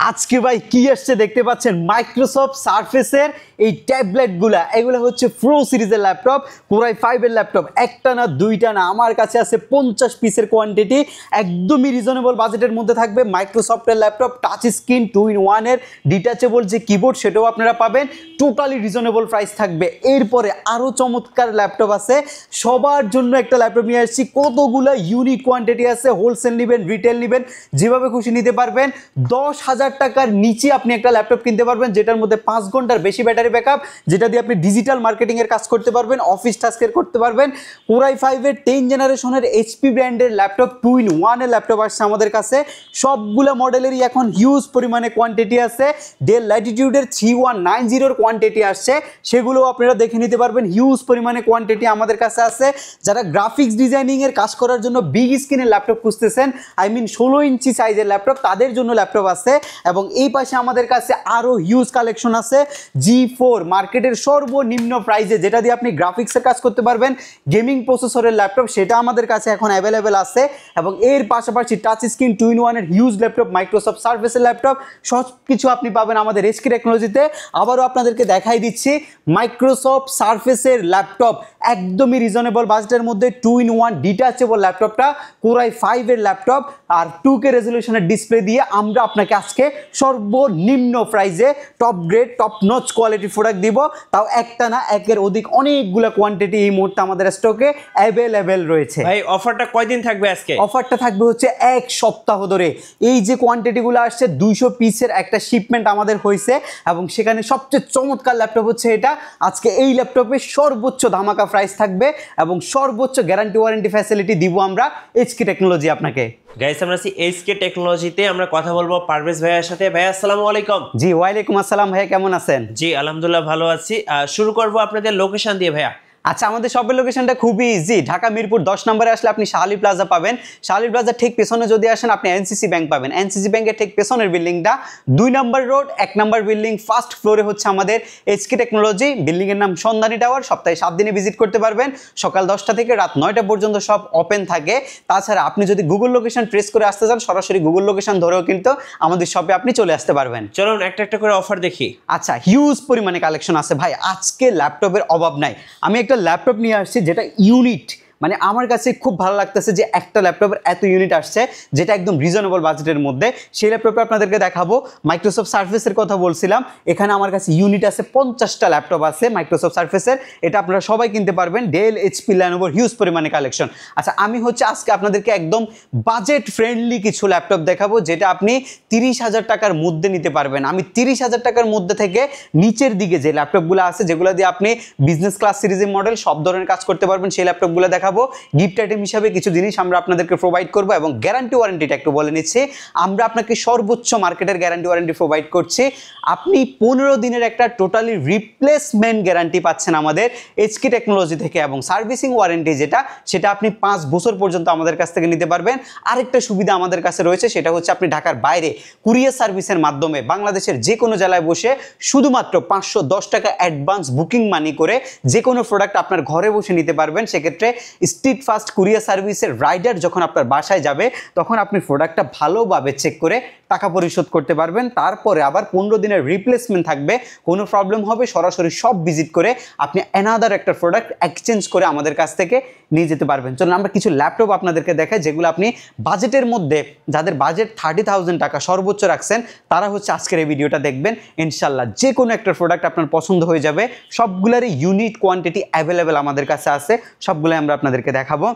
আজকে ভাই কি আসছে দেখতে পাচ্ছেন মাইক্রোসফট সারফেসের এই ট্যাবলেটগুলা, এগুলো হচ্ছে প্রো সিরিজের ল্যাপটপ, কোরাই 5 এর ল্যাপটপ। একটা না দুইটা না, আমার কাছে আছে 50 পিসের কোয়ান্টিটি, একদমই রিজনেবল বাজেটের মধ্যে থাকবে। মাইক্রোসফটের ল্যাপটপ, টাচ স্ক্রিন 2-in-1 এর ডিটাচেবল যে কিবোর্ড সেটাও আপনারা পাবেন, টোটালি রিজনেবল প্রাইস থাকবে। এরপরে আরও চমৎকার ল্যাপটপ আছে, সবার জন্য একটা ল্যাপটপ নিয়ে আসছি। কতগুলো ইউনিক কোয়ান্টিটি আছে, হোলসেল নেবেন রিটেল নেবেন যেভাবে খুশি নিতে পারবেন। 10,000 টাকার নিচে আপনি একটা ল্যাপটপ কিনতে পারবেন যেটার মধ্যে 5 ঘন্টার বেশি ব্যাটারি ব্যাকআপ, যেটা দিয়ে আপনি ডিজিটাল মার্কেটিং এর কাজ করতে পারবেন, অফিস টাস্কের করতে পারবেন। কোরাই 5 এর 10 জেনারেশনের এইচপি ব্র্যান্ডের ল্যাপটপ 2-in-1 এর ল্যাপটপ আসছে আমাদের কাছে। সবগুলো মডেলেরই এখন হিউজ পরিমাণে কোয়ান্টিটি আছে। ডেল ল্যাটিটিউডের 3190 এর কোয়ান্টিটি আসছে, সেগুলো আপনারা দেখে নিতে পারবেন। হিউজ পরিমাণে কোয়ান্টিটি আমাদের কাছে আছে। যারা গ্রাফিক্স ডিজাইনিং এর কাজ করার জন্য বিগ স্ক্রিনের ল্যাপটপ খুঁজতেছেন, আই মিন 16 ইঞ্চি সাইজের ল্যাপটপ, তাদের জন্য ল্যাপটপ আছে। এবং এই পাশে আমাদের কাছে আরো হিউজ কালেকশন আছে। G4 মার্কেটের সর্বনিম্ন প্রাইসে, যেটা দিয়ে আপনি গ্রাফিক্সের কাজ করতে পারবেন, গেমিং প্রসেসরের ল্যাপটপ, সেটা আমাদের কাছে এখন অ্যাভেলেবেল আছে। এবং এর পাশাপাশি টাচ স্ক্রিন 2-in-1 এর হিউজ ল্যাপটপ, মাইক্রোসফট সার্ফেসের ল্যাপটপ, সব কিছু আপনি পাবেন আমাদের এসকে টেকনোলজিতে। আবারও আপনাদেরকে দেখাই দিচ্ছি মাইক্রোসফট সার্ফেসের ল্যাপটপ একদমই রিজনেবল বাজেটের মধ্যে। 2-in-1 ডিটাচেবল ল্যাপটপটা কোরাই 5 এর ল্যাপটপ, আর 2K রেজলিউশনের ডিসপ্লে দিয়ে আমরা আপনাকে আজকে সর্বনিম্ন প্রাইসে টপ গ্রেড টপ নচ কোয়ালিটির প্রোডাক্ট দিব। তাও একটা না, একের অধিক অনেকগুলো কোয়ান্টিটি এই মুহূর্তে আমাদের স্টকে অ্যাভেলেবেল রয়েছে। ভাই অফারটা কয়দিন থাকবে আজকে? অফারটা থাকবে হচ্ছে 1 সপ্তাহ ধরে। এই যে কোয়ান্টিটিগুলো আসছে, 200 পিসের একটা শিপমেন্ট আমাদের হয়েছে, এবং সেখানে সবচেয়ে চমৎকার ল্যাপটপ হচ্ছে এটা। আজকে এই ল্যাপটপে সর্বোচ্চ ধামাকা প্রাইস থাকবে এবং সর্বোচ্চ গ্যারান্টি ওয়ারেন্টি ফ্যাসিলিটি দিব আমরা এসকে টেকনোলজি আপনাকে। গাইস, আমরা আছি এসকে টেকনোলজিতে, আমরা কথা বলবো পারভেজ ভাইয়ের সাথে। ভাই আসসালামু আলাইকুম। জি ওয়ালাইকুম আসসালাম ভাইয়া, কেমন আছেন? জি আলহামদুলিল্লাহ ভালো আছি। শুরু করবো আপনাদের লোকেশন দিয়ে ভাইয়া। আচ্ছা, আমাদের শপের লোকেশনটা খুবই ইজি। ঢাকা মিরপুর 10 নম্বরে আসলে আপনি শাহালি প্লাজা পাবেন। শাহালি প্লাজার ঠিক পেছনে যদি আসেন আপনি এনসিসি ব্যাংক পাবেন। এনসিসি ব্যাংকের ঠিক পেছনের বিল্ডিংটা 2 নম্বর রোড 1 নম্বর বিল্ডিং, ফার্স্ট ফ্লোরে হচ্ছে আমাদের এসকে টেকনোলজি। বিল্ডিংয়ের নাম সন্ধানী টাওয়ার। সপ্তাহে 7 দিনে ভিজিট করতে পারবেন। সকাল 10টা থেকে রাত 9টা পর্যন্ত সব ওপেন থাকে। তাছাড়া আপনি যদি গুগল লোকেশন ট্রেস করে আসতে চান, সরাসরি গুগল লোকেশন ধরেও কিন্তু আমাদের শপে আপনি চলে আসতে পারবেন। চলুন একটা একটা করে অফার দেখি। আচ্ছা, হিউজ পরিমাণে কালেকশন আছে ভাই। আজকে ল্যাপটপের অভাব নাই। আমি একটা ল্যাপটপ নিয়ে আসছি যেটা ইউনিট, মানে আমার কাছে খুব ভালো লাগতেছে যে একটা ল্যাপটপের এত ইউনিট আসছে যেটা একদম রিজনেবল বাজেটের মধ্যে। সেই ল্যাপটপটা আপনাদেরকে দেখাবো। মাইক্রোসফট সার্ফেসের কথা বলছিলাম, এখানে আমার কাছে ইউনিট আছে 50টা ল্যাপটপ আছে মাইক্রোসফট সার্ফেসের। এটা আপনারা সবাই কিনতে পারবেন। ডেল, এইচপি, ল্যানোভোর হিউজ পরিমাণে কালেকশন। আচ্ছা, আমি হচ্ছে আজকে আপনাদেরকে একদম বাজেট ফ্রেন্ডলি কিছু ল্যাপটপ দেখাবো যেটা আপনি 30,000 টাকার মধ্যে নিতে পারবেন। আমি 30,000 টাকার মধ্যে থেকে নিচের দিকে যে ল্যাপটপগুলো আছে, যেগুলো দিয়ে আপনি বিজনেস ক্লাস সিরিজের মডেল সব ধরনের কাজ করতে পারবেন, সেই ল্যাপটপগুলো দেখাবো। গিফট আইটেম হিসাবে কিছু জিনিস আমরা আপনাদেরকে প্রোভাইড করব। এবং গ্যারান্টি ওয়ারেন্টিটা একটু বলে নিচ্ছি, আমরা আপনাকে সর্বোচ্চ মার্কেটের গ্যারান্টি ওয়ারেন্টি প্রোভাইড করছি। আপনি 15 দিনের একটা টোটালি রিপ্লেসমেন্ট গ্যারান্টি পাচ্ছেন আমাদের এসকে টেকনোলজি থেকে, এবং সার্ভিসিং ওয়ারেন্টি যেটা, সেটা আপনি 5 বছর পর্যন্ত আমাদের কাছ থেকে নিতে পারবেন। আরেকটা সুবিধা আমাদের কাছে রয়েছে, সেটা হচ্ছে আপনি ঢাকার বাইরে কুরিয়ার সার্ভিসের মাধ্যমে বাংলাদেশের যে কোনো জেলায় বসে শুধুমাত্র 510 টাকা অ্যাডভান্স বুকিং মানি করে যে কোনো প্রোডাক্ট আপনার ঘরে বসে নিতে পারবেন। সেক্ষেত্রে স্ট্রিট ফাস্ট কুরিয়ার সার্ভিসের রাইডার যখন আপনার বাসায় যাবে, তখন আপনি প্রোডাক্টটা ভালোভাবে চেক করে টাকা পরিশোধ করতে পারবেন। তারপরে আবার 15 দিনের রিপ্লেসমেন্ট থাকবে। কোনো প্রবলেম হবে সরাসরি সব ভিজিট করে আপনি অ্যানাদার একটা প্রোডাক্ট এক্সচেঞ্জ করে আমাদের কাছ থেকে নিয়ে যেতে পারবেন। চলুন আমরা কিছু ল্যাপটপ আপনাদেরকে দেখাই, যেগুলো আপনি বাজেটের মধ্যে, যাদের বাজেট 30,000 টাকা সর্বোচ্চ রাখছেন, তারা হচ্ছে আজকের এই ভিডিওটা দেখবেন। ইনশাল্লাহ যে কোনো একটা প্রোডাক্ট আপনার পছন্দ হয়ে যাবে। সবগুলোরই ইউনিট কোয়ান্টিটি অ্যাভেলেবেল আমাদের কাছে আছে, সবগুলোই আমরা আপনাদেরকে দেখাবো।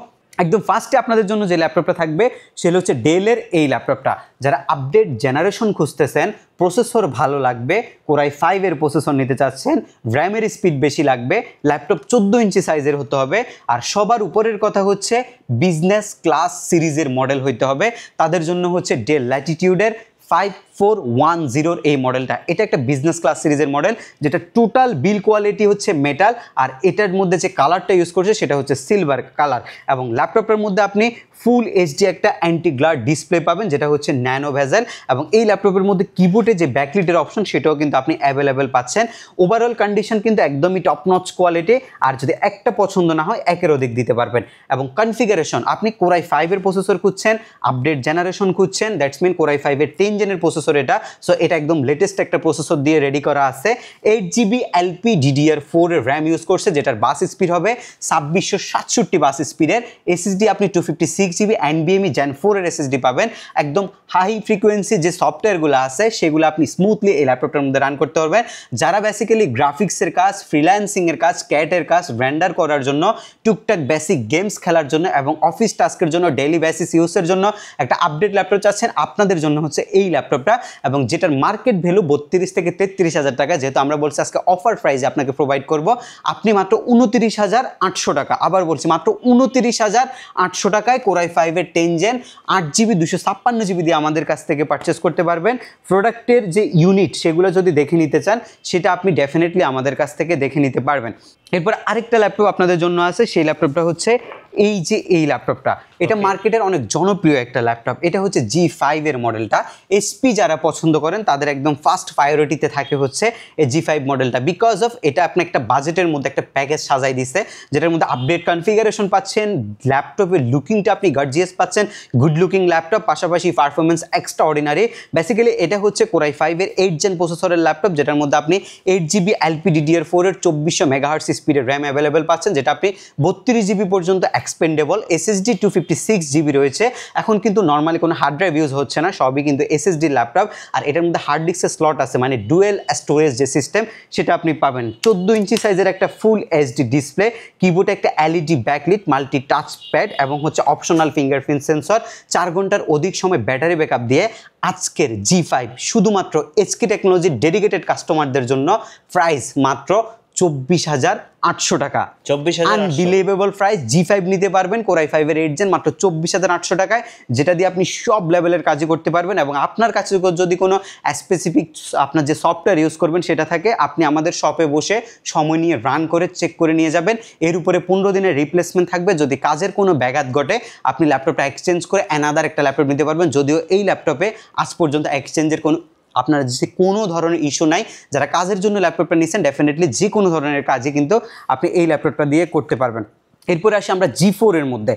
একদম ফার্স্টে আপনাদের জন্য যে ল্যাপটপটা থাকবে সেটা হচ্ছে ডেলের এই ল্যাপটপটা। যারা আপডেট জেনারেশন খুঁজতেছেন, প্রসেসর ভালো লাগবে, কোরাই 5 এর প্রসেসর নিতে চাচ্ছেন, র্যামের স্পিড বেশি লাগবে, ল্যাপটপ 14 ইঞ্চি সাইজের হতে হবে, আর সবার উপরের কথা হচ্ছে বিজনেস ক্লাস সিরিজের মডেল হইতে হবে, তাদের জন্য হচ্ছে ডেল ল্যাটিটিউডের 5410 এই মডেলটা। এটা একটা বিজনেস ক্লাস সিরিজের মডেল, যেটা টোটাল বিল কোয়ালিটি হচ্ছে মেটাল, আর এটার মধ্যে যে কালারটা ইউজ করছে সেটা হচ্ছে সিলভার কালার। এবং ল্যাপটপের মধ্যে আপনি ফুল এইচডি একটা অ্যান্টি গ্লার ডিসপ্লে পাবেন, যেটা হচ্ছে ন্যানো ভেজেল। এবং এই ল্যাপটপের মধ্যে কিবোর্ডে যে ব্যাকলিটের অপশন, সেটাও কিন্তু আপনি অ্যাভেলেবেল পাচ্ছেন। ওভারঅল কন্ডিশন কিন্তু একদমই টপ নচ কোয়ালিটি, আর যদি একটা পছন্দ না হয় একের অধিক দিতে পারবেন। এবং কনফিগারেশন, আপনি কোরাই 5 এর প্রসেসর খুঁজছেন, আপডেট জেনারেশন খুঁজছেন, দ্যাটস মিন কোরাই 5 এর 10 জেনের প্রসেসর প্রসেসর এটা। সো এটা একদম লেটেস্ট একটা প্রসেসর দিয়ে রেডি করা আছে। 8GB LPDDR4 এর র্যাম ইউজ করছে, যেটার বাস স্পিড হবে 2667 বাস স্পিডের। এসএসডি আপনি 256GB NVMe Gen 4 এর এসএসডি পাবেন। একদম হাই ফ্রিকোয়েন্সি যে সফটওয়্যারগুলো আছে সেগুলো আপনি স্মুথলি এই ল্যাপটপটার মধ্যে রান করতে পারবেন। যারা বেসিক্যালি গ্রাফিক্সের কাজ, ফ্রিল্যান্সিংয়ের কাজ, ক্যাটের কাজ, রেন্ডার করার জন্য, টুকটাক বেসিক গেমস খেলার জন্য এবং অফিস টাস্কের জন্য, ডেইলি বেসিস ইউজের জন্য একটা আপডেট ল্যাপটপ চাচ্ছেন, আপনাদের জন্য হচ্ছে এই ল্যাপটপটা। এবং যেটার মার্কেট ভ্যালু 32 থেকে 33,000 টাকা, যেহেতু আমরা বলছি আজকে অফার প্রাইসে আপনাকে প্রোভাইড করব, আপনি মাত্র 29,800 টাকা, আবার বলছি মাত্র 29,800 টাকায় Core i5 এর 10 Gen 8GB 256GB দিয়ে আমাদের কাছ থেকে পারচেস করতে পারবেন। প্রোডাক্টের যে ইউনিট সেগুলো যদি দেখে নিতে চান সেটা আপনি ডেফিনেটলি আমাদের কাছ থেকে দেখে নিতে পারবেন। এরপর আরেকটা ল্যাপটপ আপনাদের জন্য আছে, সেই ল্যাপটপটা হচ্ছে এই ল্যাপটপটা। এটা মার্কেটের অনেক জনপ্রিয় একটা ল্যাপটপ। এটা হচ্ছে G5 এর মডেলটা। এসপি যারা পছন্দ করেন তাদের একদম ফার্স্ট প্রায়োরিটিতে থাকে হচ্ছে এই G5 মডেলটা, বিকজ অফ এটা আপনি একটা বাজেটের মধ্যে একটা প্যাকেজ সাজাই দিছে, যেটার মধ্যে আপডেট কনফিগারেশন পাচ্ছেন, ল্যাপটপের লুকিংটা আপনি গর্জিয়াস পাচ্ছেন, গুড লুকিং ল্যাপটপ, পাশাপাশি পারফরমেন্স এক্সট্রা অর্ডিনারি। বেসিক্যালি এটা হচ্ছে Core i5 এর 8 Gen প্রসেসরের ল্যাপটপ, যেটার মধ্যে আপনি 8GB LPDDR4 এর 2400 মেগাহার্টজ স্পিডের র্যাম অ্যাভেলেবেল পাচ্ছেন, যেটা আপনি 32GB পর্যন্ত এক্সপেন্ডেবল। এসএসডি 256GB রয়েছে। এখন কিন্তু নর্মালি কোনো হার্ড ড্রাইভ ইউজ হচ্ছে না, সবই কিন্তু এসএসডি ল্যাপটপ। আর এটার মধ্যে হার্ড ডিস্কের স্লট আছে, মানে ডুয়েল স্টোরেজ যে সিস্টেম সেটা আপনি পাবেন। 14 ইঞ্চি সাইজের একটা ফুল এইচডি ডিসপ্লে, কিবোর্ডে একটা LED backlit, multi touch pad এবং হচ্ছে অপশনাল ফিঙ্গারপ্রিন্ট সেন্সর, 4 ঘন্টার অধিক সময় ব্যাটারি ব্যাকআপ দিয়ে আজকের G5 শুধুমাত্র এইচকে টেকনোলজির ডেডিকেটেড কাস্টমারদের জন্য প্রাইস মাত্র 24,800 টাকা। 24,800 আনবিলিভেবল প্রাইস। G5 নিতে পারবেন Core i5 এর 8 Gen মাত্র 24,800 টাকায়, যেটা দিয়ে আপনি সব লেভেলের কাজই করতে পারবেন। এবং আপনার কাছে যদি কোনো স্পেসিফিক আপনার যে সফটওয়্যার ইউজ করবেন সেটা থাকে, আপনি আমাদের শপে বসে সময় নিয়ে রান করে চেক করে নিয়ে যাবেন। এর উপরে 15 দিনের রিপ্লেসমেন্ট থাকবে। যদি কাজের কোনো ব্যাঘাত ঘটে আপনি ল্যাপটপটা এক্সচেঞ্জ করে অ্যানাদার একটা ল্যাপটপ নিতে পারবেন। যদিও এই ল্যাপটপে আজ পর্যন্ত এক্সচেঞ্জের আপনার যে কোনো ধরনের ইস্যু নাই। যারা কাজের জন্য ল্যাপটপটা নিচ্ছেন ডেফিনেটলি যে কোনো ধরনের কাজই কিন্তু আপনি এই ল্যাপটপটা দিয়ে করতে পারবেন। এরপরে আসি আমরা G4 এর মধ্যে।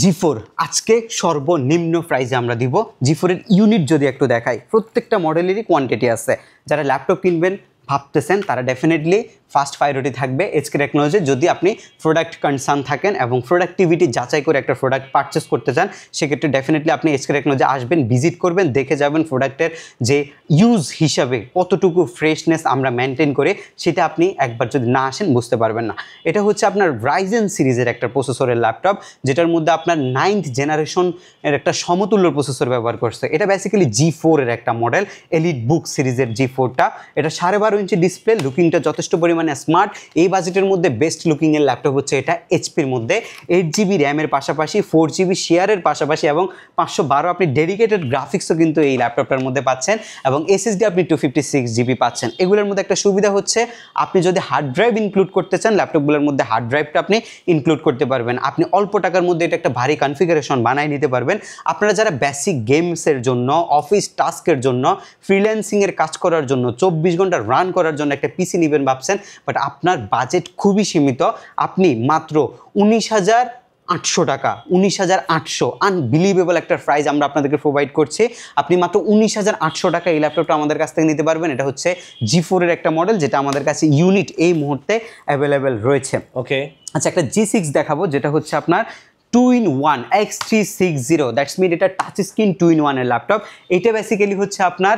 G4 আজকে সর্বনিম্ন প্রাইসে আমরা দিব। G4 এর ইউনিট যদি একটু দেখাই, প্রত্যেকটা মডেলেরই কোয়ান্টিটি আছে। যারা ল্যাপটপ কিনবেন ভাবতেছেন তারা ডেফিনেটলি ফার্স্ট প্রায়োরিটি থাকবে এইচকে টেকনোলজি। যদি আপনি প্রোডাক্ট কনসার্ন থাকেন এবং প্রোডাক্টিভিটি যাচাই করে একটা প্রোডাক্ট পারচেস করতে চান, সেক্ষেত্রে ডেফিনেটলি আপনি এইচকে টেকনোলজি আসবেন, ভিজিট করবেন, দেখে যাবেন প্রোডাক্টের যে ইউজ হিসাবে কতটুকু ফ্রেশনেস আমরা মেনটেন করে, সেটা আপনি একবার যদি না আসেন বুঝতে পারবেন না। এটা হচ্ছে আপনার Ryzen সিরিজের একটা প্রসেসরের ল্যাপটপ, যেটার মধ্যে আপনার 9th জেনারেশন এর একটা সমতুল্য প্রসেসর ব্যবহার করছে। এটা বেসিক্যালি G4 এর একটা মডেল, এলিট বুক সিরিজের G4টা। এটা 12.5 ইঞ্চি ডিসপ্লে, লুকিংটা যথেষ্ট পরিমাণে স্মার্ট। এই বাজেটের মধ্যে বেস্ট লুকিং এর ল্যাপটপ হচ্ছে এটা এইচপির মধ্যে। 8GB র্যামের পাশাপাশি 4GB শেয়ারের পাশাপাশি এবং 512 আপনি ডেডিকেটেড গ্রাফিক্সও কিন্তু এই ল্যাপটপটার মধ্যে পাচ্ছেন, এবং এসএসডি আপনি 256GB পাচ্ছেন। এগুলোর মধ্যে একটা সুবিধা হচ্ছে আপনি যদি হার্ড ড্রাইভ ইনক্লুড করতে চান, ল্যাপটপগুলোর মধ্যে হার্ড ড্রাইভটা আপনি ইনক্লুড করতে পারবেন। আপনি অল্প টাকার মধ্যে এটা একটা ভারী কনফিগারেশন বানাই নিতে পারবেন। আপনারা যারা বেসিক গেমসের জন্য, অফিস টাস্কের জন্য, ফ্রিল্যান্সিংয়ের কাজ করার জন্য, 24 ঘন্টা রান করার জন্য একটা পিসি নেবেন ভাবছেন, বাট আপনার বাজেট খুবই সীমিত, আপনি মাত্র 19,800 টাকা, 19,800 আনবিলিভেবল একটা প্রাইস আমরা আপনাদেরকে প্রোভাইড করছি। আপনি মাত্র 19,800 টাকা এই ল্যাপটপটা আমাদের কাছ থেকে নিতে পারবেন। এটা হচ্ছে G4 এর একটা মডেল, যেটা আমাদের কাছে ইউনিট এই মুহূর্তে অ্যাভেলেবেল রয়েছে। ওকে, আচ্ছা, একটা G6 দেখাবো, যেটা হচ্ছে আপনার 2-in-1 X360, দ্যাটস মিন এটা টাচ স্ক্রিন 2-in-1 এর ল্যাপটপ। এটা বেসিক্যালি হচ্ছে আপনার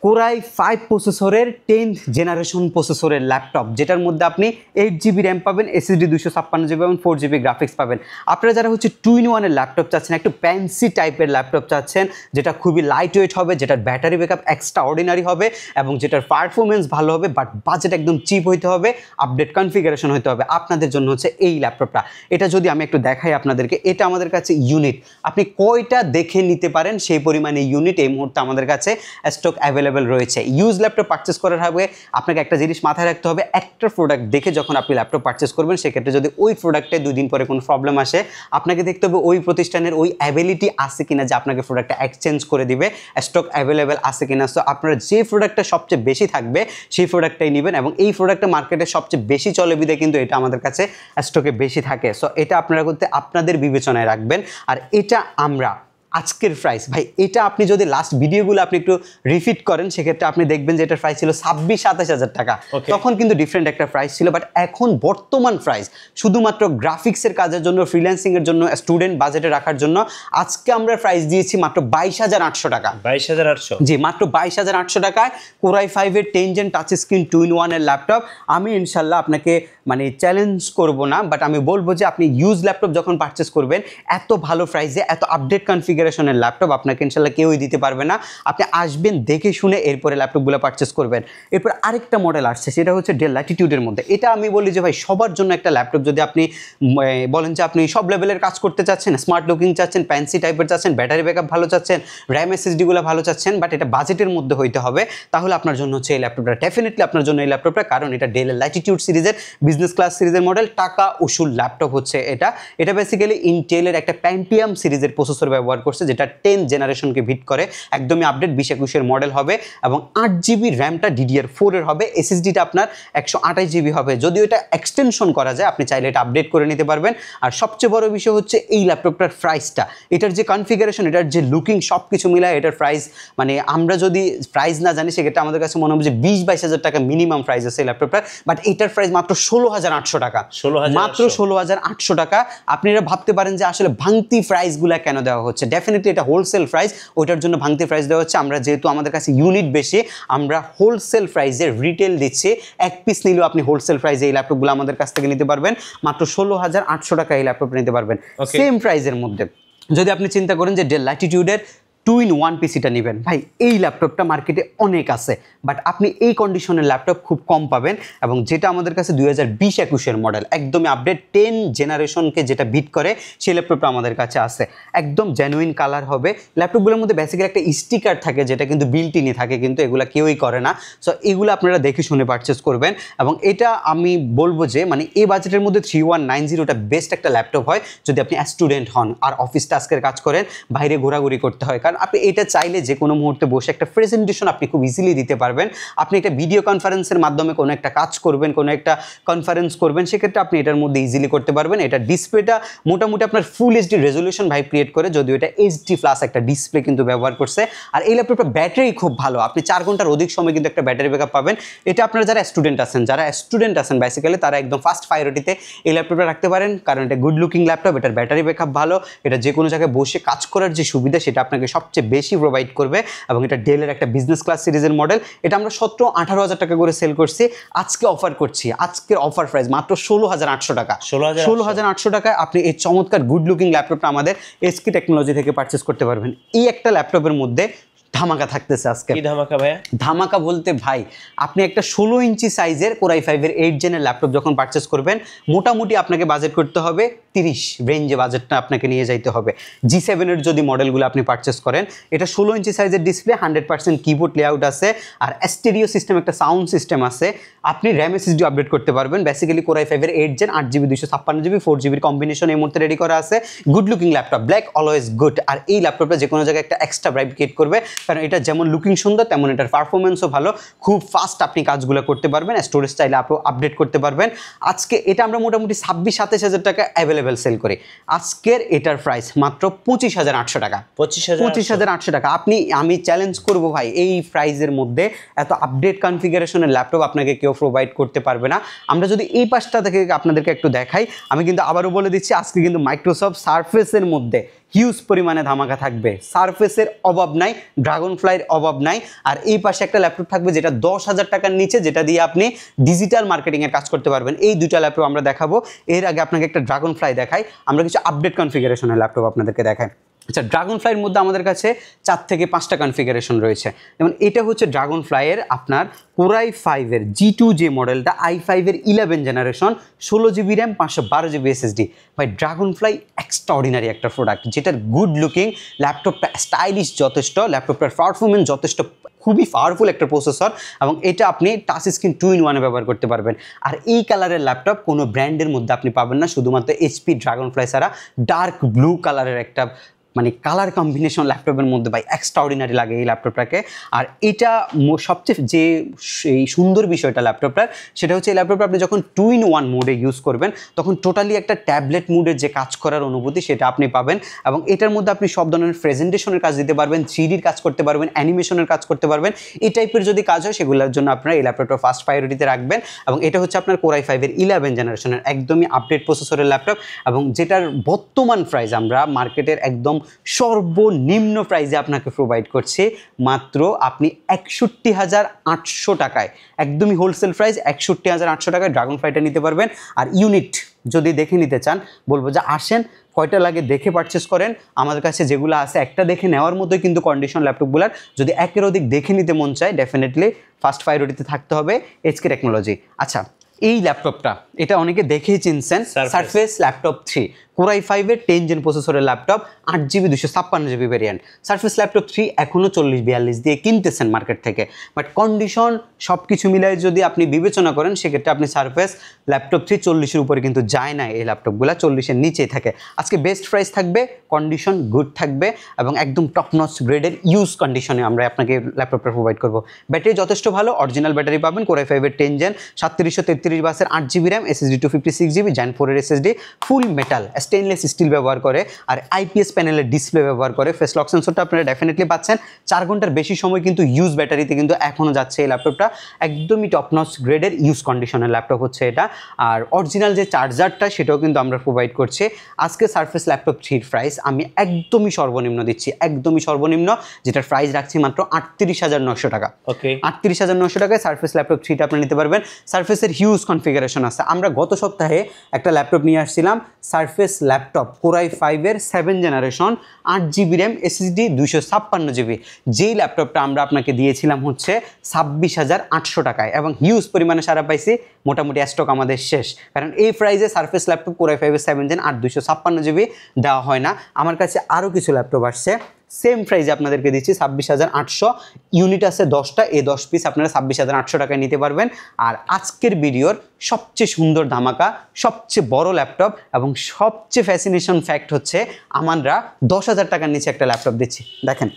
Core i5 প্রসেসরের 10th জেনারেশন প্রসেসরের ল্যাপটপ, যেটার মধ্যে আপনি 8GB র্যাম পাবেন, এসএসডি 256GB এবং 4GB গ্রাফিক্স পাবেন। আপনারা যারা হচ্ছে 2-in-1 এর ল্যাপটপ চাচ্ছেন, একটু ফ্যান্সি টাইপের ল্যাপটপ চাচ্ছেন, যেটা খুবই লাইট ওয়েট হবে, যেটার ব্যাটারি ব্যাকআপ এক্সট্রা অর্ডিনারি হবে এবং যেটার পারফরমেন্স ভালো হবে, বাট বাজেট একদম চিপ হইতে হবে, আপডেট কনফিগারেশন হতে হবে, আপনাদের জন্য হচ্ছে এই ল্যাপটপটা। এটা যদি আমি একটু দেখাই আপনাদেরকে, এটা আমাদের কাছে ইউনিট আপনি কয়টা দেখে নিতে পারেন সেই পরিমাণে ইউনিট এই মুহূর্তে আমাদের কাছে স্টক অ্যাভেলেবেল রয়েছে। ইউজ ল্যাপটপ পারচেস করার আগে আপনাকে একটা জিনিস মাথায় রাখতে হবে, একটা প্রোডাক্ট দেখে যখন আপনি ল্যাপটপ পারচেস করবেন, সেক্ষেত্রে যদি ওই প্রোডাক্টে 2 দিন পরে কোনো প্রবলেম আসে, আপনাকে দেখতে হবে ওই প্রতিষ্ঠানের ওই অ্যাবিলিটি আছে কিনা যে আপনাকে প্রোডাক্টটা এক্সচেঞ্জ করে দিবে, স্টক অ্যাভেলেবেল আছে কিনা। সো আপনারা যে প্রোডাক্টটা সবচেয়ে বেশি থাকবে সেই প্রোডাক্টটাই নেবেন, এবং এই প্রোডাক্টটা মার্কেটে সবচেয়ে বেশি চলে বিধায় কিন্তু এটা আমাদের কাছে স্টকে বেশি থাকে। সো এটা আপনারা করতে আপনাদের বিবেচনায় রাখবেন। আর এটা আমরা আজকের প্রাইস ভাই, এটা আপনি যদি লাস্ট ভিডিওগুলো আপনি একটু রিপিট করেন সেক্ষেত্রে আপনি দেখবেন যে এটার প্রাইস ছিল 26-27 টাকা, তখন কিন্তু ডিফারেন্ট একটা প্রাইস ছিল। বাট এখন বর্তমান প্রাইস শুধুমাত্র গ্রাফিক্সের কাজের জন্য, ফ্রিল্যান্সিং এর জন্য, স্টুডেন্ট বাজেটে রাখার জন্য আজকে আমরা প্রাইস দিয়েছি মাত্র 22,800 টাকা। 22,800, জি মাত্র 22,800 টাকায় কোরাই 5 এর 10 জেন টাচ স্ক্রিন 2-in-1 এর ল্যাপটপ। আমি ইনশাল্লাহ আপনাকে মানে চ্যালেঞ্জ করব না, বাট আমি বলবো যে আপনি ইউজ ল্যাপটপ যখন পারচেস করবেন এত ভালো প্রাইসে এত আপডেট কনফিগারেশনের ল্যাপটপ আপনাকে ইনশাল্লাহ কেউই দিতে পারবে না। আপনি আসবেন দেখে শুনে এরপরে ল্যাপটপগুলো পারচেস করবেন। এরপর আরেকটা মডেল আসছে, সেটা হচ্ছে ডেল ল্যাটিটিউডের মধ্যে। এটা আমি বলি যে ভাই সবার জন্য একটা ল্যাপটপ, যদি আপনি বলেন যে আপনি সব লেভেলের কাজ করতে চাচ্ছেন, স্মার্ট লুকিং চাচ্ছেন, ফ্যান্সি টাইপের চাচ্ছেন, ব্যাটারি ব্যাকআপ ভালো চাচ্ছেন, র্যাম এসএসডিগুলো ভালো চাচ্ছেন, বাট এটা বাজেটের মধ্যে হইতে হবে, তাহলে আপনার জন্য হচ্ছে এই ল্যাপটপটা, ডেফিনেটলি আপনার জন্য এই ল্যাপটপটা। কারণ এটা ডেল ল্যাটিটিউড সিরিজের বিজনেস ক্লাস সিরিজের মডেল, টাকা উসুল ল্যাপটপ হচ্ছে এটা। এটা বেসিক্যালি ইন্টেলের একটা প্যান্টিয়াম সিরিজের প্রসেসর ব্যবহার করছে, যেটা 10 জেনারেশনকে ভিট করে, একদমই আপডেট 2021-এর মডেল হবে এবং 8GB র্যামটা DDR4 এর হবে, এসএসডিটা আপনার 128GB হবে। যদিও এটা এক্সটেনশন করা যায়, আপনি চাইলে এটা আপডেট করে নিতে পারবেন। আর সবচেয়ে বড় বিষয় হচ্ছে এই ল্যাপটপটার প্রাইসটা, এটার যে কনফিগারেশন, এটার যে লুকিং, সব কিছু মিলায় এটার প্রাইস, মানে আমরা যদি প্রাইস না জানি সেক্ষেত্রে আমাদের কাছে মনে হবে যে 20-22 হাজার টাকা মিনিমাম প্রাইস আছে এই ল্যাপটপটার, বাট এটার প্রাইস মাত্র 16,800 টাকা। 16,800, মাত্র 16,800 টাকা। আপনারা ভাবতে পারেন যে আসলে ভাঙতি প্রাইসগুলো কেন দেওয়া হচ্ছে, ডেফিনেটলি এটা হোলসেল প্রাইস, ওইটার জন্য ভাঙতি প্রাইস দেওয়া হচ্ছে। আমরা যেহেতু আমাদের কাছে ইউনিট বেশি, আমরা হোলসেল প্রাইসে রিটেল দিচ্ছি, এক পিস নিলেও আপনি হোলসেল প্রাইসে এই ল্যাপটপগুলো আমাদের কাছ থেকে নিতে পারবেন, মাত্র 16,800 টাকা এই ল্যাপটপটা নিতে পারবেন সেম প্রাইসের মধ্যে। যদি আপনি চিন্তা করেন যে ডেল ল্যাটিটিউডের 2-in-1 পিসিটা নেবেন, ভাই এই ল্যাপটপটা মার্কেটে অনেক আছে, বাট আপনি এই কন্ডিশনের ল্যাপটপ খুব কম পাবেন। এবং যেটা আমাদের কাছে 2020-21-এর মডেল, একদমই আপডেট 10 জেনারেশনকে যেটা বিট করে, সেই ল্যাপটপটা আমাদের কাছে আছে। একদম জেনুইন কালার হবে। ল্যাপটপগুলোর মধ্যে বেসিক্যালি একটা স্টিকার থাকে, যেটা কিন্তু বিল্ট ইনই থাকে, কিন্তু এগুলো কেউই করে না। সো এগুলো আপনারা দেখে শুনে পারচেস করবেন। এবং এটা আমি বলবো যে মানে এই বাজেটের মধ্যে 3190টা বেস্ট একটা ল্যাপটপ হয় যদি আপনি স্টুডেন্ট হন আর অফিস টাস্কের কাজ করেন, বাইরে ঘোরাঘুরি করতে হয়। কারণ আপনি এটা চাইলে যে কোনো মুহূর্তে বসে একটা প্রেজেন্টেশন আপনি খুব ইজিলি দিতে পারবেন। আপনি একটা ভিডিও কনফারেন্সের মাধ্যমে কোনো একটা কাজ করবেন, কোনো একটা কনফারেন্স করবেন, সেক্ষেত্রে আপনি এটার মধ্যে ইজিলি করতে পারবেন। এটা ডিসপ্লেটা মোটামুটি আপনার full HD resolution vibe create করে, যদিও এটা এইচডি প্লাস একটা ডিসপ্লে কিন্তু ব্যবহার করছে। আর এই ল্যাপটপটা ব্যাটারি খুব ভালো, আপনি 4 ঘন্টার অধিক সময় কিন্তু একটা ব্যাটারি ব্যাকআপ পাবেন। এটা আপনারা যারা স্টুডেন্ট আছেন বেসিক্যালি তারা একদম ফার্স্ট প্রায়োরিটিতে এই ল্যাপটপটা রাখতে পারেন, কারণ এটা গুড লুকিং ল্যাপটপ, এটার ব্যাটারি ব্যাকআপ ভালো, এটা যে কোনো জায়গায় বসে কাজ করার যে সুবিধা সেটা আপনাকে সবচেয়ে বেশি প্রোভাইড করবে। এবং এটা ডেলের একটা বিজনেস ক্লাস সিরিজের মডেল, এটা আমরা 17-18 হাজার টাকা করে সেল করছি, আজকে অফার করছি, আজকের অফার প্রাইস মাত্র 16,800 টাকা। 16,800 টাকায় আপনি এই চমৎকার গুড লুকিং ল্যাপটপটা আমাদের এসকে টেকনোলজি থেকে পারচেস করতে পারবেন। এই একটা ল্যাপটপের মধ্যে ধামাকা থাকতেছে আজকে। কি ধামাকা ভাইয়া? ধামাকা বলতে ভাই, আপনি একটা 16 ইঞ্চি সাইজের কোরাই 5-এর 8 জেনের ল্যাপটপ যখন পারচেস করবেন, মোটামুটি আপনাকে বাজেট করতে হবে 30 রেঞ্জে, বাজেটটা আপনাকে নিয়ে যাইতে হবে। G7 এর যদি মডেলগুলো আপনি পারচেস করেন, এটা 16 ইঞ্চি সাইজের ডিসপ্লে, 100% কিবোর্ড লেআউট আছে, আর স্টেরিও সিস্টেম, একটা সাউন্ড সিস্টেম আছে। আপনি র্যাম এসএসডি আপডেট করতে পারবেন। বেসিক্যালি কোরাই 5-এর 8 gen 8GB 256GB 4GB combination এই মুহূর্তে রেডি করা আছে। Good looking laptop, black always good. আর এই ল্যাপটপটা যে কোনো জায়গায় একটা এক্সট্রা ভাইব ক্রিয়েট করবে, কারণ এটা যেমন লুকিং সুন্দর তেমন এটার পারফরমেন্সও ভালো, খুব ফাস্ট আপনি কাজগুলো করতে পারবেন, স্টোরেজ চাইলে আপনি আপডেট করতে পারবেন। আজকে এটা আমরা মোটামুটি 26-27 হাজার টাকা অ্যাভেলেবেল সেল করি। আজকের এটার প্রাইস মাত্র 25,800 টাকা। 25,800 টাকা। আমি চ্যালেঞ্জ করবো ভাই, এই প্রাইসের মধ্যে এত আপডেট কনফিগারেশনের ল্যাপটপ আপনাকে কেউ প্রোভাইড করতে পারবে না। আমরা যদি এই পাশটা থেকে আপনাদেরকে একটু দেখাই, আমি কিন্তু আবারও বলে দিচ্ছি, আজকে কিন্তু মাইক্রোসফট সারফেসের মধ্যে হিউজ পরিমাণে ধামাকা থাকবে। সারফেসের অভাব নাই, ড্রাগন ফ্লাইয়ের অভাব নাই। আর এই পাশে একটা ল্যাপটপ থাকবে যেটা 10,000 টাকার নিচে, যেটা দিয়ে আপনি ডিজিটাল মার্কেটিংয়ের কাজ করতে পারবেন। এই দুইটা ল্যাপটপ আমরা দেখাবো। এর আগে আপনাকে একটা ড্রাগন ফ্লাই দেখাই, আমরা কিছু আপডেট কনফিগারেশনের ল্যাপটপ আপনাদেরকে দেখাই। আচ্ছা, ড্রাগন ফ্লাইয়ের মধ্যে আমাদের কাছে 4 থেকে 5টা কনফিগারেশন রয়েছে। যেমন এটা হচ্ছে ড্রাগন ফ্লাইয়ের আপনার কোরাই 5-এর G2 যে মডেলটা, i5-এর 11 generation, 16GB RAM, 512GB SSD। ভাই ড্রাগন ফ্লাই এক্সট্রাঅর্ডিনারি একটা প্রোডাক্ট, যেটার গুড লুকিং, ল্যাপটপটা স্টাইলিশ যথেষ্ট, ল্যাপটপটার পারফরমেন্স যথেষ্ট, খুবই পাওয়ারফুল একটা প্রসেসর, এবং এটা আপনি টাচ স্ক্রিন 2-in-1 ব্যবহার করতে পারবেন। আর এই কালারের ল্যাপটপ কোনো ব্র্যান্ডের মধ্যে আপনি পাবেন না, শুধুমাত্র HP ড্রাগন ফ্লাই ছাড়া। ডার্ক ব্লু কালারের একটা মানে কালার কম্বিনেশন ল্যাপটপের মধ্যে ভাই এক্সট্রাঅর্ডিনারি লাগে এই ল্যাপটপটাকে। আর এটা সবচেয়ে যে এই সুন্দর বিষয়টা ল্যাপটপটার, সেটা হচ্ছে এই ল্যাপটপটা আপনি যখন 2-in-1 মোডে ইউজ করবেন তখন টোটালি একটা ট্যাবলেট মোডের যে কাজ করার অনুভূতি সেটা আপনি পাবেন। এবং এটার মধ্যে আপনি সব ধরনের প্রেজেন্টেশনের কাজ দিতে পারবেন, 3Dর কাজ করতে পারবেন, অ্যানিমেশনের কাজ করতে পারবেন। এই টাইপের যদি কাজ হয় সেগুলোর জন্য আপনারা এই ল্যাপটপটা ফার্স্ট প্রায়োরিটিতে রাখবেন। এবং এটা হচ্ছে আপনার Core i5-এর 11 জেনারেশনের একদমই আপডেট প্রসেসরের ল্যাপটপ, এবং যেটার বর্তমান প্রাইস আমরা মার্কেটের একদম সর্বনিম্ন প্রাইসে আপনাকে প্রোভাইড করছি মাত্র আপনি 61,800 টাকায়। একদমই হোলসেল প্রাইস 61,800 টাকায় ড্রাগন ফ্লাইটা নিতে পারবেন। আর ইউনিট যদি দেখে নিতে চান বলবো যে আসেন, কয়টা লাগে দেখে পারচেস করেন। আমাদের কাছে যেগুলো আছে একটা দেখে নেওয়ার মতোই কিন্তু কন্ডিশন ল্যাপটপগুলোর। যদি একের অধিক দেখে নিতে মন চায় ডেফিনেটলি ফার্স্ট প্রায়োরিটিতে থাকতে হবে এইচকে টেকনোলজি। আচ্ছা, এই ল্যাপটপটা এটা অনেকে দেখেই চিনছেন, সারফেস ল্যাপটপ 3 Core i5-এর 10 জেন প্রসেসরের laptop, 8GB 256GB variant. Surface laptop 3 এখনও 40-42 দিয়ে কিনতেছেন মার্কেট থেকে, বাট কন্ডিশন সব কিছু মিলাই যদি আপনি বিবেচনা করেন সেক্ষেত্রে আপনি সারফেস ল্যাপটপ 3 40-এর উপরে কিন্তু যায় না, এই ল্যাপটপগুলো 40-এর নিচেই থাকে। আজকে বেস্ট প্রাইস থাকবে, কন্ডিশন গুড থাকবে এবং একদম টপ নচ গ্রেডের ইউজ কন্ডিশনে আমরা আপনাকে ল্যাপটপটা প্রোভাইড করবো। ব্যাটারি যথেষ্ট ভালো, অরিজিনাল ব্যাটারি পাবেন। Core i5-এর 10 জেন 3733 বাসের 8GB RAM, SSD 256GB, Gen 4-এর SSD, ফুল মেটাল স্টেনলেস স্টিল ব্যবহার করে আর IPS প্যানেলের ডিসপ্লে ব্যবহার করে। ফেস লক সেন্সরটা আপনারা ডেফিনেটলি পাচ্ছেন। 4 ঘন্টার বেশি সময় কিন্তু ইউজ ব্যাটারিতে কিন্তু এখনও যাচ্ছে এই ল্যাপটপটা। একদমই টপ নচ গ্রেডের ইউজ কন্ডিশনের ল্যাপটপ হচ্ছে এটা। আর অরিজিনাল যে চার্জারটা সেটাও কিন্তু আমরা প্রোভাইড করছি। আজকে সারফেস ল্যাপটপ 3-এর প্রাইস আমি একদমই সর্বনিম্ন দিচ্ছি, একদমই সর্বনিম্ন, যেটার প্রাইস রাখছি মাত্র 38,900 টাকা। ওকে, 38,900 টাকায় সারফেস ল্যাপটপ 3টা আপনি নিতে পারবেন। সারফেসের হিউজ কনফিগারেশন আছে। আমরা গত সপ্তাহে একটা ল্যাপটপ নিয়ে আসছিলাম, সারফেস ল্যাপটপ Core i5-এর 7 generation, 8GB RAM, SSD 256GB। যেই ল্যাপটপটা আমরা আপনাকে দিয়েছিলাম হচ্ছে 26,800 টাকায়, এবং হিউজ পরিমাণে সারা পাইছি। মোটামুটি স্টক আমাদের শেষ, কারণ এই প্রাইসে সারফেস ল্যাপটপ Core i5-এর 7 জেন 256GB দেওয়া হয় না। আমার কাছে আরও কিছু ল্যাপটপ আসছে সেম প্রাইসে আপনাদেরকে দিচ্ছি 26,800। ইউনিট আছে 10টা, এই 10 পিস আপনারা 26,800 টাকায় নিতে পারবেন। আর আজকের ভিডিওর সবচেয়ে সুন্দর ধামাকা, সবচেয়ে বড় ল্যাপটপ এবং সবচেয়ে ফ্যাসিনেশন ফ্যাক্ট হচ্ছে আমরা 10,000 টাকার নিচে একটা ল্যাপটপ দিচ্ছি। দেখেন,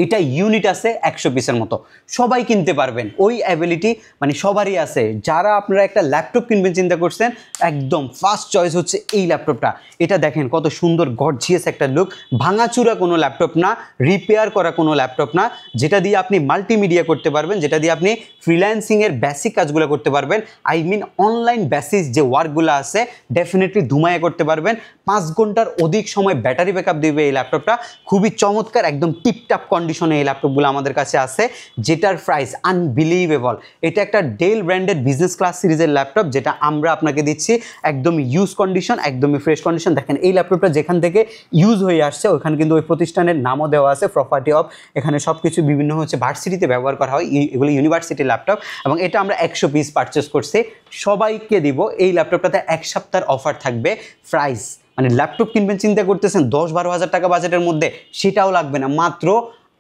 এটা ইউনিট আছে 100 পিসের মতো, সবাই কিনতে পারবেন, ওই অ্যাবিলিটি মানে সবারই আছে। যারা আপনারা একটা ল্যাপটপ কিনবেন চিন্তা করছেন, একদম ফার্স্ট চয়েস হচ্ছে এই ল্যাপটপটা। এটা দেখেন কত সুন্দর গর্জিয়াস একটা লুক, ভাঙাচুরা কোনো ল্যাপটপ না, রিপেয়ার করা কোনো ল্যাপটপ না, যেটা দিয়ে আপনি মাল্টিমিডিয়া করতে পারবেন, যেটা দিয়ে আপনি ফ্রিল্যান্সিংয়ের বেসিক কাজগুলো করতে পারবেন। আই মিন অনলাইন বেসিস যে ওয়ার্কগুলো আছে ডেফিনেটলি ধুমায়া করতে পারবেন। 5 ঘন্টার অধিক সময় ব্যাটারি ব্যাকআপ দিবে এই ল্যাপটপটা। খুবই চমৎকার, একদম টিপটাপ কন্ডিশনে এই ল্যাপটপগুলো আমাদের কাছে আছে, যেটার প্রাইস আনবিলিভেবল। এটা একটা ডেল ব্র্যান্ডেড বিজনেস ক্লাস সিরিজের ল্যাপটপ, যেটা আমরা আপনাকে দিচ্ছি একদমই ইউজ কন্ডিশন, একদমই ফ্রেশ কন্ডিশন। দেখেন এই ল্যাপটপটা যেখান থেকে ইউজ হয়ে আসছে ওখানে কিন্তু ওই প্রতিষ্ঠানের নামও দেওয়া আছে, প্রপার্টি অফ। এখানে সব কিছু বিভিন্ন হচ্ছে ভার্সিটিতে ব্যবহার করা হয়, এগুলো ইউনিভার্সিটির ল্যাপটপ। এবং এটা আমরা 100 পিস পারচেস করছি, সবাইকে দিব। এই ল্যাপটপটাতে 1 সপ্তাহের অফার থাকবে। প্রাইস মানে ল্যাপটপ কিনবেন চিন্তা করতেছেন 10-12 হাজার টাকা বাজেটের মধ্যে, সেটাও লাগবে না, মাত্র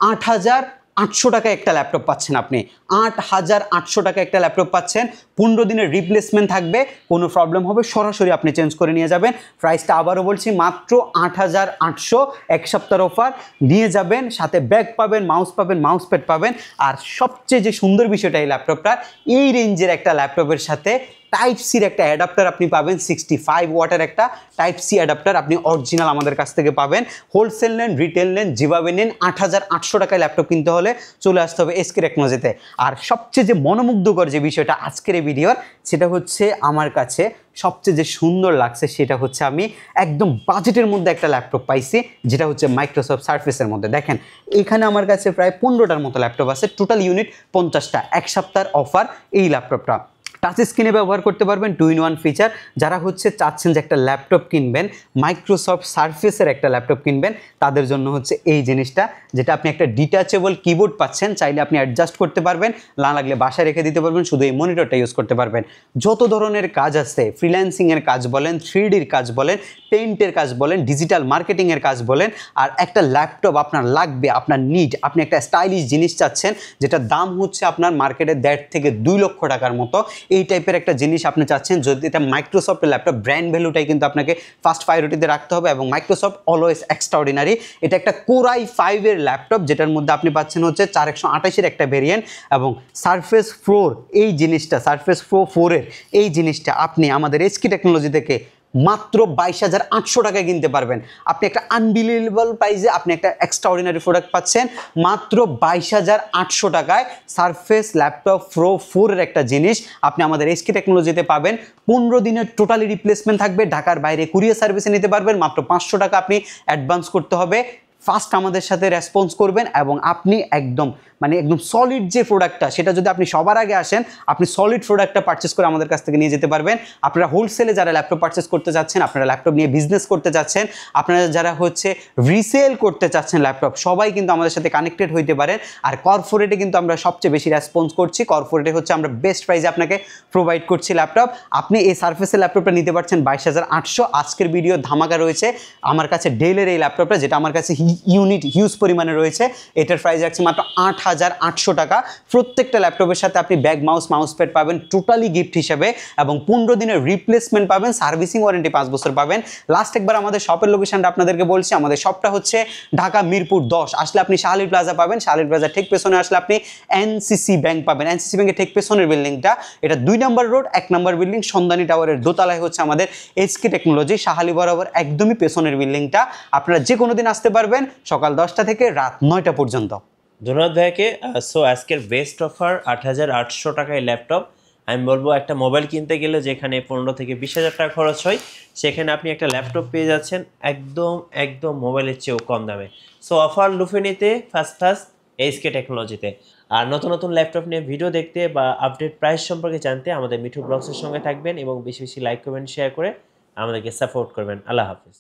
8,800 টাকায় একটা ল্যাপটপ পাচ্ছেন আপনি। 8,800 টাকা একটা ল্যাপটপ পাচ্ছেন, 15 দিনের রিপ্লেসমেন্ট থাকবে, কোনো প্রবলেম হবে সরাসরি আপনি চেঞ্জ করে নিয়ে যাবেন। প্রাইসটা আবারও বলছি মাত্র 8,800, 1 সপ্তাহের অফার নিয়ে যাবেন, সাথে ব্যাগ পাবেন, মাউস পাবেন, মাউস প্যাড পাবেন। আর সবচেয়ে যে সুন্দর বিষয়টা এই ল্যাপটপটার, এই রেঞ্জের একটা ল্যাপটপের সাথে টাইপ সির একটা অ্যাডাপ্টার আপনি পাবেন, 65 ওয়াটের একটা টাইপ সি অ্যাডাপ্টার আপনি অরিজিনাল আমাদের কাছ থেকে পাবেন। হোলসেল নেন, রিটেল নেন, যেভাবে নেন, 8,800 টাকায় ল্যাপটপ কিনতে হলে চলে আসতে হবে এসকে টেকনোলজিতে। আর সবচেয়ে যে মনোমুগ্ধকর যে বিষয়টা আজকের এই ভিডিওর, সেটা হচ্ছে আমার কাছে সবচেয়ে যে সুন্দর লাগছে সেটা হচ্ছে আমি একদম বাজেটের মধ্যে একটা ল্যাপটপ পাইছি, যেটা হচ্ছে মাইক্রোসফট সারফেসের মধ্যে। দেখেন এখানে আমার কাছে প্রায় 15টার মতো ল্যাপটপ আছে, টোটাল ইউনিট 50টা, 1 সপ্তাহের অফার এই ল্যাপটপটা। টাচ স্ক্রিনে ব্যবহার করতে পারবেন, 2-in-1 ফিচার। যারা হচ্ছে চাচ্ছেন যে একটা ল্যাপটপ কিনবেন, মাইক্রোসফট সারফেসের একটা ল্যাপটপ কিনবেন, তাদের জন্য হচ্ছে এই জিনিসটা, যেটা আপনি একটা ডিটাচেবল কিবোর্ড পাচ্ছেন, চাইলে আপনি অ্যাডজাস্ট করতে পারবেন, না লাগলে বাসায় রেখে দিতে পারবেন, শুধু এই মনিটরটা ইউজ করতে পারবেন। যত ধরনের কাজ আছে, ফ্রিল্যান্সিংয়ের কাজ বলেন, 3Dর কাজ বলেন, পেইন্টের কাজ বলেন, ডিজিটাল মার্কেটিংয়ের কাজ বলেন, আর একটা ল্যাপটপ আপনার লাগবে, আপনার নিড, আপনি একটা স্টাইলিশ জিনিস চাচ্ছেন যেটার দাম হচ্ছে আপনার মার্কেটে 1.5 থেকে 2 লক্ষ টাকার মতো, এই টাইপের একটা জিনিস আপনি চাচ্ছেন, যদি এটা মাইক্রোসফটের ল্যাপটপ, ব্র্যান্ড ভ্যালুটাই কিন্তু আপনাকে ফার্স্ট প্রায়োরিটিতে রাখতে হবে। এবং মাইক্রোসফট অলওয়েজ এক্সট্রাঅর্ডিনারি, এটা একটা কোর i5 এর ল্যাপটপ, যেটার মধ্যে আপনি পাচ্ছেন হচ্ছে 4128 একটা ভেরিয়েন্ট। এবং সারফেস প্রো এই জিনিসটা, সারফেস প্রো 4 এর এই জিনিসটা আপনি আমাদের এসকে টেকনোলজি থেকে মাত্র 22,800 টাকায় কিনতে পারবেন। আপনি একটা আনবিলিভেবল প্রাইসে আপনি একটা এক্সট্রাঅর্ডিনারি প্রোডাক্ট পাচ্ছেন মাত্র 22,800 টাকায়। সারফেস ল্যাপটপ প্রো 4 এর একটা জিনিস আপনি আমাদের এসকে টেকনোলজিতে পাবেন। 15 দিনের টোটালি রিপ্লেসমেন্ট থাকবে, ঢাকার বাইরে কুরিয়ার সার্ভিসে নিতে পারবেন। মাত্র 500 টাকা আপনি অ্যাডভান্স করতে হবে, ফার্স্ট আমাদের সাথে রেসপন্স করবেন এবং আপনি একদম সলিড যে প্রোডাক্টটা, সেটা যদি আপনি সবার আগে আসেন, আপনি সলিড প্রোডাক্টটা পারচেস করে আমাদের কাছ থেকে নিয়ে যেতে পারবেন। আপনারা হোলসেলে যারা ল্যাপটপ পারচেস করতে যাচ্ছেন, আপনারা ল্যাপটপ নিয়ে বিজনেস করতে যাচ্ছেন, আপনারা যারা হচ্ছে রিসেল করতে চাচ্ছেন ল্যাপটপ, সবাই কিন্তু আমাদের সাথে কানেক্টেড হইতে পারেন। আর কর্পোরেটে কিন্তু আমরা সবচেয়ে বেশি রেসপন্স করছি, কর্পোরেটে হচ্ছে আমরা বেস্ট প্রাইসে আপনাকে প্রোভাইড করছি ল্যাপটপ। আপনি এই সারফেসের ল্যাপটপটা নিতে পারছেন 22,800। আজকের ভিডিও ধামাকা রয়েছে আমার কাছে ডেলের এই ল্যাপটপটা, যেটা আমার কাছে ইউনিট হিউজ পরিমাণে রয়েছে। এটার প্রাইস রাখছি মাত্র 8,800 টাকা। প্রত্যেকটা ল্যাপটপের সাথে আপনি ব্যাগ, মাউস প্যাড পাবেন টোটালি গিফট হিসেবে, এবং 15 দিনের রিপ্লেসমেন্ট পাবেন, সার্ভিসিং ওয়ারেন্টি 5 বছর পাবেন। লাস্ট একবার আমাদের শপের লোকেশনটা আপনাদেরকে বলছি। আমাদের শপটা হচ্ছে ঢাকা মিরপুর 10, আসলে আপনি শাহালি প্লাজা পাবেন। শাহালি প্লাজা ঠিক পেছনে আসলে আপনি এনসিসি ব্যাংক পাবেন। এনসিসি ব্যাংকের ঠিক পেছনের বিল্ডিংটা, এটা 2 নম্বর রোড 1 নম্বর বিল্ডিং, সন্ধানী টাওয়ারের দোতলায় হচ্ছে আমাদের এসকে টেকনোলজি, শাহালি বরাবর একদমই পেছনের বিল্ডিংটা। আপনারা যে কোনো দিন আসতে পারবেন সকাল 10টা থেকে রাত 9টা পর্যন্ত। ধন্যবাদ ভাইয়াকে। সো আজকের বেস্ট অফার 8,800 টাকায় ল্যাপটপ। আমি বলবো একটা মোবাইল কিনতে গেলে যেখানে 15 থেকে 20,000 টাকা খরচ হয়, সেখানে আপনি একটা ল্যাপটপ পেয়ে যাচ্ছেন একদম মোবাইলের চেয়েও কম দামে। সো অফার লুফে নিতে ফার্স্ট এসকে টেকনোলজিতে। আর নতুন নতুন ল্যাপটপ নিয়ে ভিডিও দেখতে বা আপডেট প্রাইস সম্পর্কে জানতে আমাদের মিঠু ব্লগসের সঙ্গে থাকবেন এবং বেশি বেশি লাইক করবেন, শেয়ার করে আমাদেরকে সাপোর্ট করবেন। আল্লাহ হাফিজ।